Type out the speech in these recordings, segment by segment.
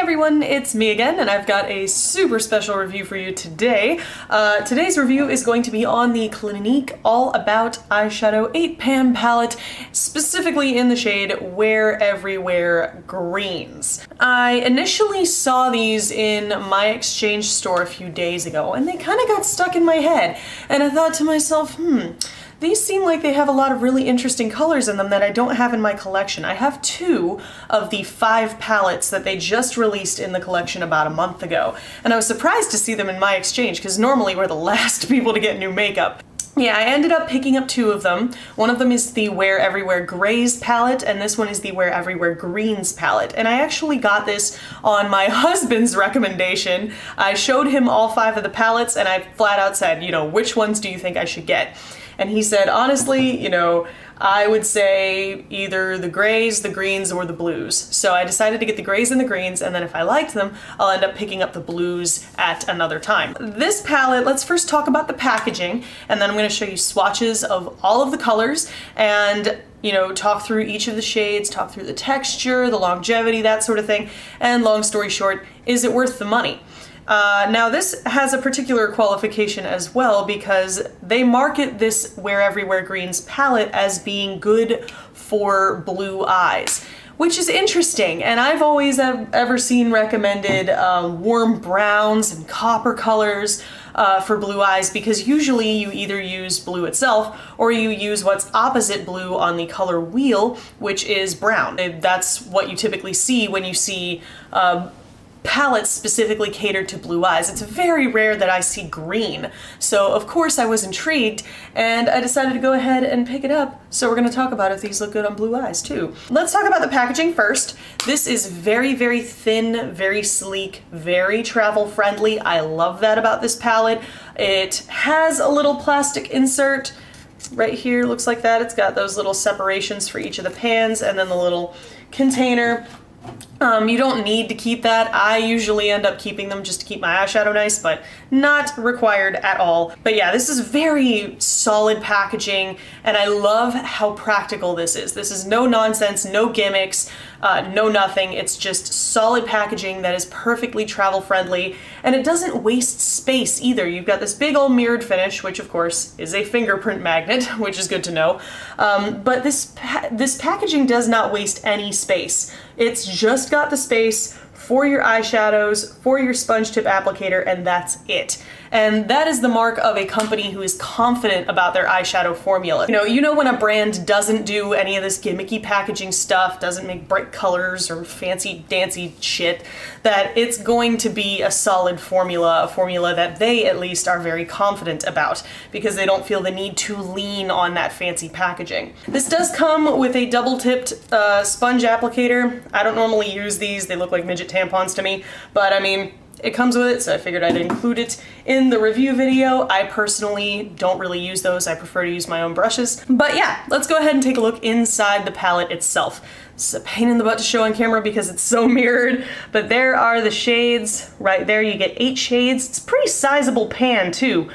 everyone, it's me again, and I've got a super special review for you today. Today's review is going to be on the Clinique All About Eyeshadow 8-pan palette, specifically in the shade Wear Everywhere Greens. I initially saw these in my exchange store a few days ago, and they kind of got stuck in my head, and I thought to myself, these seem like they have a lot of really interesting colors in them that I don't have in my collection. I have 2 of the 5 palettes that they just released in the collection about a month ago. And I was surprised to see them in my exchange, because normally we're the last people to get new makeup. Yeah, I ended up picking up 2 of them. One of them is the Wear Everywhere Grays palette, and this one is the Wear Everywhere Greens palette. And I actually got this on my husband's recommendation. I showed him all 5 of the palettes, and I flat out said, which ones do you think I should get? And he said, honestly, I would say either the grays, the greens, or the blues. So I decided to get the grays and the greens, and then if I liked them, I'll end up picking up the blues at another time. This palette, let's first talk about the packaging, and then I'm going to show you swatches of all of the colors, and talk through each of the shades, talk through the texture, the longevity, that sort of thing, and long story short, is it worth the money? Now this has a particular qualification as well because they market this Wear Everywhere Greens palette as being good for blue eyes, which is interesting, and I've always ever seen recommended warm browns and copper colors for blue eyes, because usually you either use blue itself or you use what's opposite blue on the color wheel, which is brown. That's what you typically see when you see palettes specifically catered to blue eyes. It's very rare that I see green. So of course I was intrigued and I decided to go ahead and pick it up. So we're going to talk about if these look good on blue eyes too. Let's talk about the packaging first. This is very, very thin, very sleek, very travel friendly. I love that about this palette. It has a little plastic insert right here, looks like that. It's got those little separations for each of the pans and then the little container. You don't need to keep that. I usually end up keeping them just to keep my eyeshadow nice, but not required at all. But yeah, this is very solid packaging, and I love how practical this is. This is no nonsense, no gimmicks, no nothing. It's just solid packaging that is perfectly travel friendly, and it doesn't waste space either. You've got this big old mirrored finish, which of course is a fingerprint magnet, which is good to know. But this packaging does not waste any space. It's just got the space for your eyeshadows, for your sponge tip applicator, and that's it. And that is the mark of a company who is confident about their eyeshadow formula. You know when a brand doesn't do any of this gimmicky packaging stuff, doesn't make bright colors or fancy dancy shit, that it's going to be a solid formula, a formula that they at least are very confident about, because they don't feel the need to lean on that fancy packaging. This does come with a double-tipped sponge applicator. I don't normally use these, they look like midget tampons to me, but I mean, it comes with it, so I figured I'd include it in the review video. I personally don't really use those. I prefer to use my own brushes. But yeah, let's go ahead and take a look inside the palette itself. This is a pain in the butt to show on camera because it's so mirrored, but there are the shades right there. You get 8 shades. It's a pretty sizable pan too.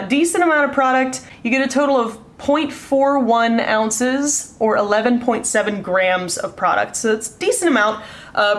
Decent amount of product. You get a total of 0.41 ounces or 11.7 grams of product. So it's a decent amount,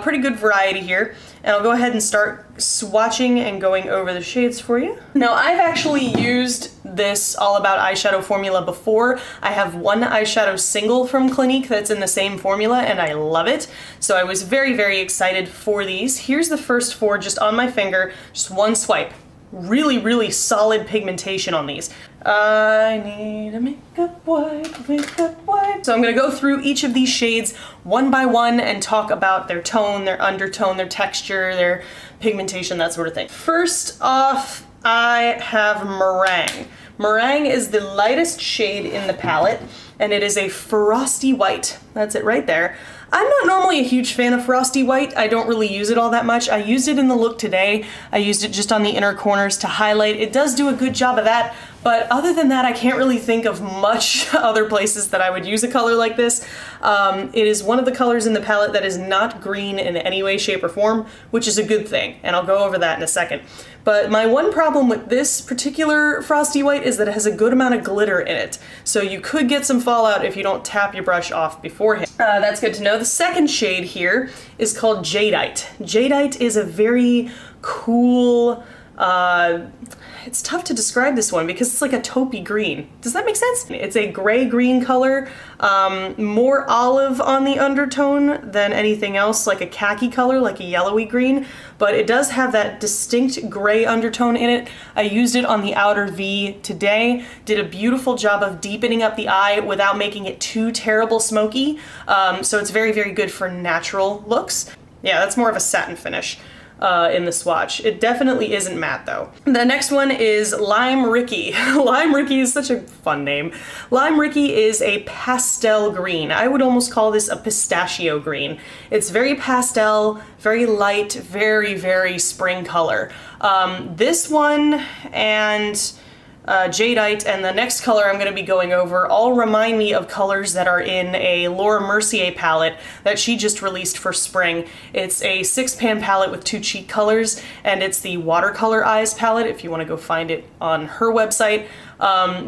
pretty good variety here. And I'll go ahead and start swatching and going over the shades for you. Now I've actually used this All About eyeshadow formula before. I have one eyeshadow single from Clinique that's in the same formula and I love it. So I was very, very excited for these. Here's the first 4 just on my finger, just one swipe. Really, really solid pigmentation on these. I need a makeup wipe, makeup wipe. So I'm gonna go through each of these shades one by one and talk about their tone, their undertone, their texture, their pigmentation, that sort of thing. First off, I have Meringue. Meringue is the lightest shade in the palette, and it is a frosty white. That's it right there. I'm not normally a huge fan of frosty white. I don't really use it all that much. I used it in the look today. I used it just on the inner corners to highlight. It does do a good job of that, but other than that, I can't really think of much other places that I would use a color like this. It is one of the colors in the palette that is not green in any way, shape, or form, which is a good thing, and I'll go over that in a second. But my one problem with this particular Frosty White is that it has a good amount of glitter in it, so you could get some fallout if you don't tap your brush off beforehand. That's good to know. The second shade here is called Jadeite. Jadeite is a very cool, it's tough to describe this one because it's like a taupey green. Does that make sense? It's a gray-green color, more olive on the undertone than anything else, like a khaki color, like a yellowy green, but it does have that distinct gray undertone in it. I used it on the outer V today, did a beautiful job of deepening up the eye without making it too terrible smoky, so it's very, very good for natural looks. Yeah, that's more of a satin finish. In the swatch. It definitely isn't matte though. The next one is Lime Rickey. Lime Rickey is such a fun name. Lime Rickey is a pastel green. I would almost call this a pistachio green. It's very pastel, very light, very, very spring color. This one and Jadeite and the next color I'm going to be going over all remind me of colors that are in a Laura Mercier palette that she just released for spring. It's a 6-pan palette with 2 cheek colors, and it's the Watercolor Eyes palette if you want to go find it on her website.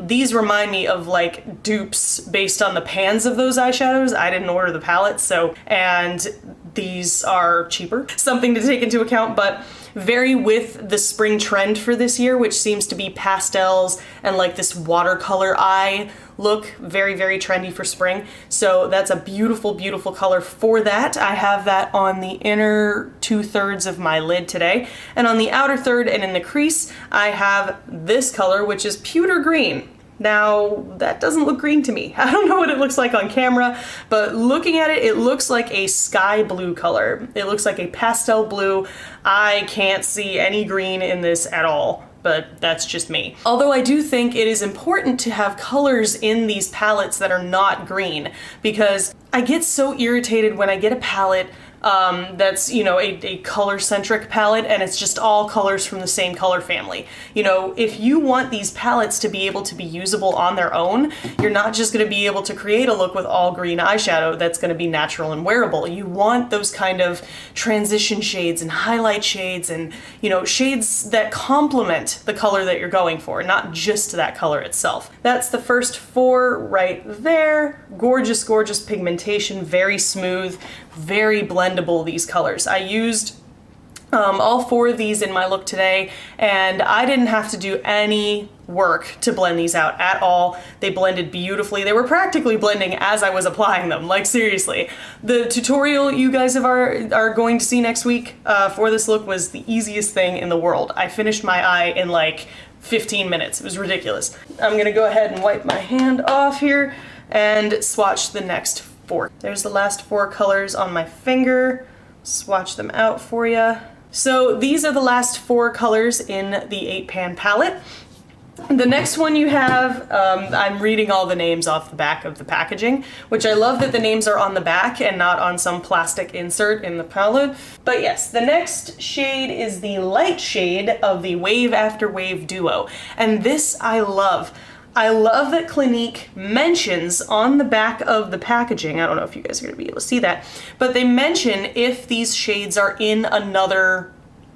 These remind me of like dupes based on the pans of those eyeshadows. I didn't order the palette, so, and these are cheaper. Something to take into account, but very with the spring trend for this year, which seems to be pastels and like this watercolor eye look. Very, very trendy for spring. So that's a beautiful, beautiful color for that. I have that on the inner 2/3 of my lid today. And on the outer third and in the crease, I have this color, which is pewter green. Now, that doesn't look green to me. I don't know what it looks like on camera, but looking at it, it looks like a sky blue color. It looks like a pastel blue. I can't see any green in this at all, but that's just me. Although I do think it is important to have colors in these palettes that are not green, because I get so irritated when I get a palette that's, you know, a color-centric palette and it's just all colors from the same color family. You know, if you want these palettes to be able to be usable on their own, you're not just going to be able to create a look with all green eyeshadow that's going to be natural and wearable. You want those kind of transition shades and highlight shades and, you know, shades that complement the color that you're going for, not just that color itself. That's the first 4 right there. Gorgeous, gorgeous pigmentation, very smooth, very blendable, these colors. I used all 4 of these in my look today, and I didn't have to do any work to blend these out at all. They blended beautifully. They were practically blending as I was applying them, like seriously. The tutorial you guys are going to see next week for this look was the easiest thing in the world. I finished my eye in like 15 minutes. It was ridiculous. I'm gonna go ahead and wipe my hand off here and swatch the next 4. There's the last 4 colors on my finger. Swatch them out for you. So these are the last 4 colors in the 8-pan palette. The next one you have, I'm reading all the names off the back of the packaging, which I love that the names are on the back and not on some plastic insert in the palette. But yes, the next shade is the light shade of the Wave After Wave duo. And this I love. I love that Clinique mentions on the back of the packaging, I don't know if you guys are going to be able to see that, but they mention if these shades are in another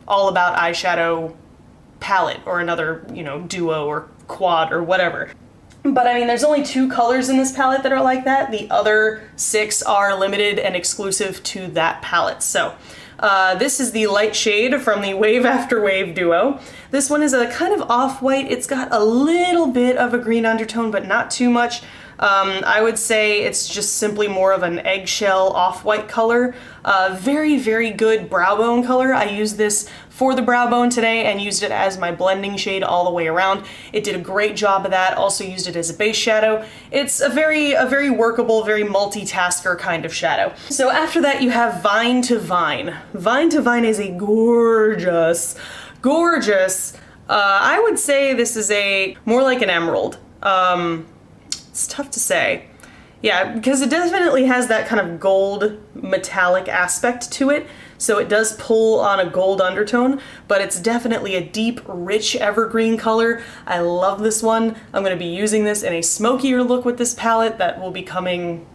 All About eyeshadow palette or another, you know, duo or quad or whatever. But I mean, there's only 2 colors in this palette that are like that. The other 6 are limited and exclusive to that palette. So this is the light shade from the Wave After Wave duo. This one is a kind of off-white. It's got a little bit of a green undertone, but not too much. I would say it's just simply more of an eggshell off-white color. Very, very good brow bone color. I used this for the brow bone today and used it as my blending shade all the way around. It did a great job of that. Also used it as a base shadow. It's a very workable, very multitasker kind of shadow. So after that you have Vine to Vine. Vine to Vine is a gorgeous, I would say this is more like an emerald. It's tough to say. Yeah, because it definitely has that kind of gold metallic aspect to it. So it does pull on a gold undertone, but it's definitely a deep, rich evergreen color. I love this one. I'm going to be using this in a smokier look with this palette that will be coming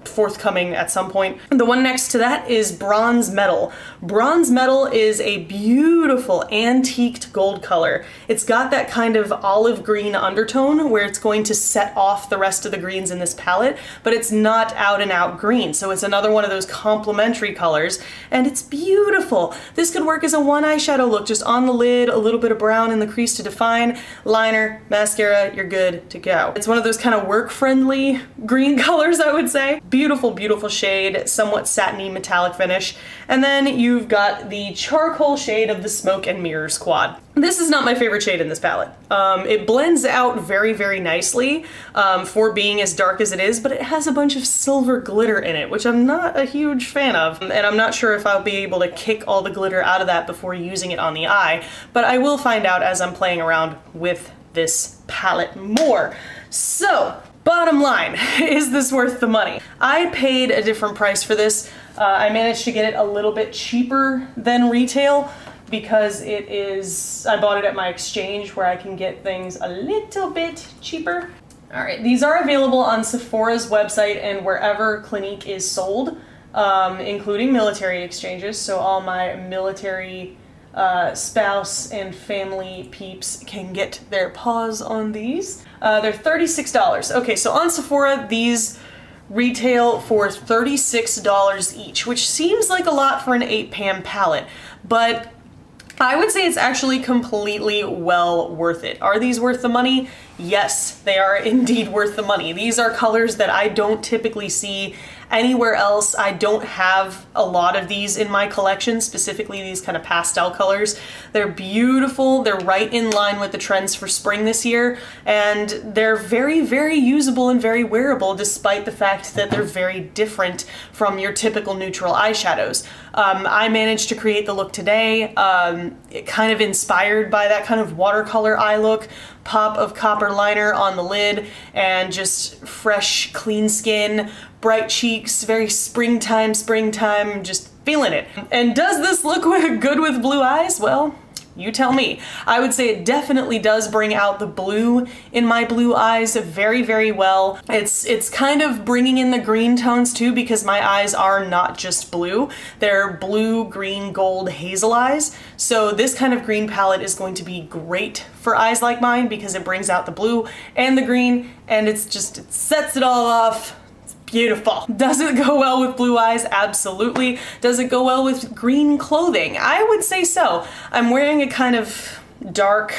forthcoming at some point. The one next to that is Bronze Metal. Bronze Metal is a beautiful antiqued gold color. It's got that kind of olive green undertone where it's going to set off the rest of the greens in this palette, but it's not out and out green. So it's another one of those complementary colors, and it's beautiful. This could work as a one eyeshadow look, just on the lid, a little bit of brown in the crease to define, liner, mascara, you're good to go. It's one of those kind of work-friendly green colors, I would say. Beautiful, beautiful shade, somewhat satiny metallic finish. And then you've got the charcoal shade of the Smoke and Mirror Squad. This is not my favorite shade in this palette. It blends out very, very nicely for being as dark as it is, but it has a bunch of silver glitter in it, which I'm not a huge fan of. And I'm not sure if I'll be able to kick all the glitter out of that before using it on the eye, but I will find out as I'm playing around with this palette more. So, bottom line, is this worth the money? I paid a different price for this. I managed to get it a little bit cheaper than retail because it is, I bought it at my exchange where I can get things a little bit cheaper. All right, these are available on Sephora's website and wherever Clinique is sold, including military exchanges. So all my military spouse and family peeps can get their paws on these. They're $36. Okay, so on Sephora, these retail for $36 each, which seems like a lot for an 8-pan palette, but I would say it's actually completely well worth it. Are these worth the money? Yes, they are indeed worth the money. These are colors that I don't typically see anywhere else. I don't have a lot of these in my collection, specifically these kind of pastel colors. They're beautiful. They're right in line with the trends for spring this year, and they're very, very usable and very wearable despite the fact that they're very different from your typical neutral eyeshadows. I managed to create the look today, kind of inspired by that kind of watercolor eye look, pop of copper liner on the lid, and just fresh, clean skin, bright cheeks, very springtime, just feeling it. And does this look good with blue eyes? Well, you tell me. I would say it definitely does bring out the blue in my blue eyes very, very well. It's kind of bringing in the green tones too, because my eyes are not just blue. They're blue, green, gold, hazel eyes. So this kind of green palette is going to be great for eyes like mine because it brings out the blue and the green, and it sets it all off. Beautiful. Does it go well with blue eyes? Absolutely. Does it go well with green clothing? I would say so. I'm wearing a kind of dark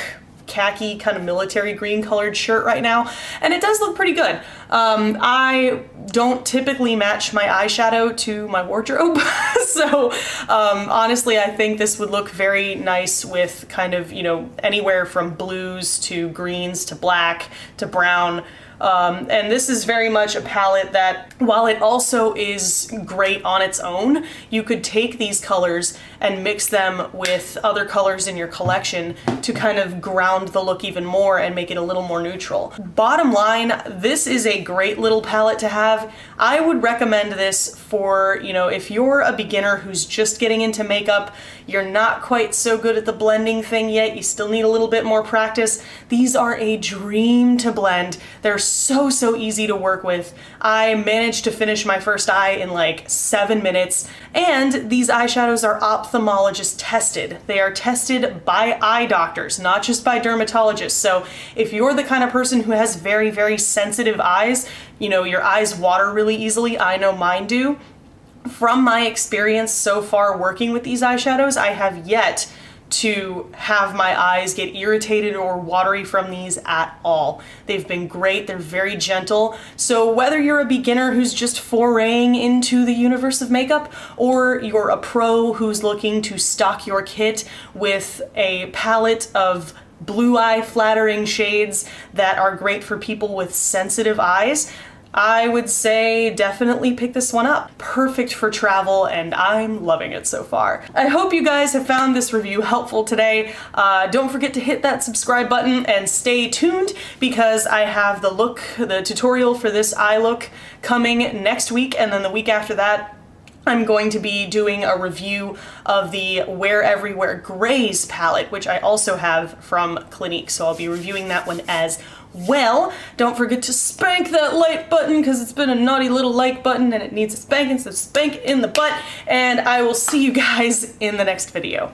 khaki kind of military green colored shirt right now, and it does look pretty good. I don't typically match my eyeshadow to my wardrobe, so honestly I think this would look very nice with kind of, you know, anywhere from blues to greens to black to brown. And this is very much a palette that, while it also is great on its own, you could take these colors and mix them with other colors in your collection to kind of ground the look even more and make it a little more neutral. Bottom line, this is a great little palette to have. I would recommend this for, you know, if you're a beginner who's just getting into makeup, you're not quite so good at the blending thing yet, you still need a little bit more practice. These are a dream to blend. They're so easy to work with. I managed to finish my first eye in like 7 minutes, and these eyeshadows are ophthalmologist tested. They are tested by eye doctors, not just by dermatologists. So if you're the kind of person who has very, very sensitive eyes, you know, your eyes water really easily, I know mine do. From my experience so far working with these eyeshadows, I have yet to have my eyes get irritated or watery from these at all. They've been great, they're very gentle. So whether you're a beginner who's just foraying into the universe of makeup, or you're a pro who's looking to stock your kit with a palette of blue eye flattering shades that are great for people with sensitive eyes, I would say definitely pick this one up. Perfect for travel, and I'm loving it so far. I hope you guys have found this review helpful today. Don't forget to hit that subscribe button and stay tuned, because I have the tutorial for this eye look coming next week, and then the week after that I'm going to be doing a review of the Wear Everywhere Grays palette, which I also have from Clinique, so I'll be reviewing that one as well. Don't forget to spank that like button, because it's been a naughty little like button and it needs a spanking, so spank it in the butt, and I will see you guys in the next video.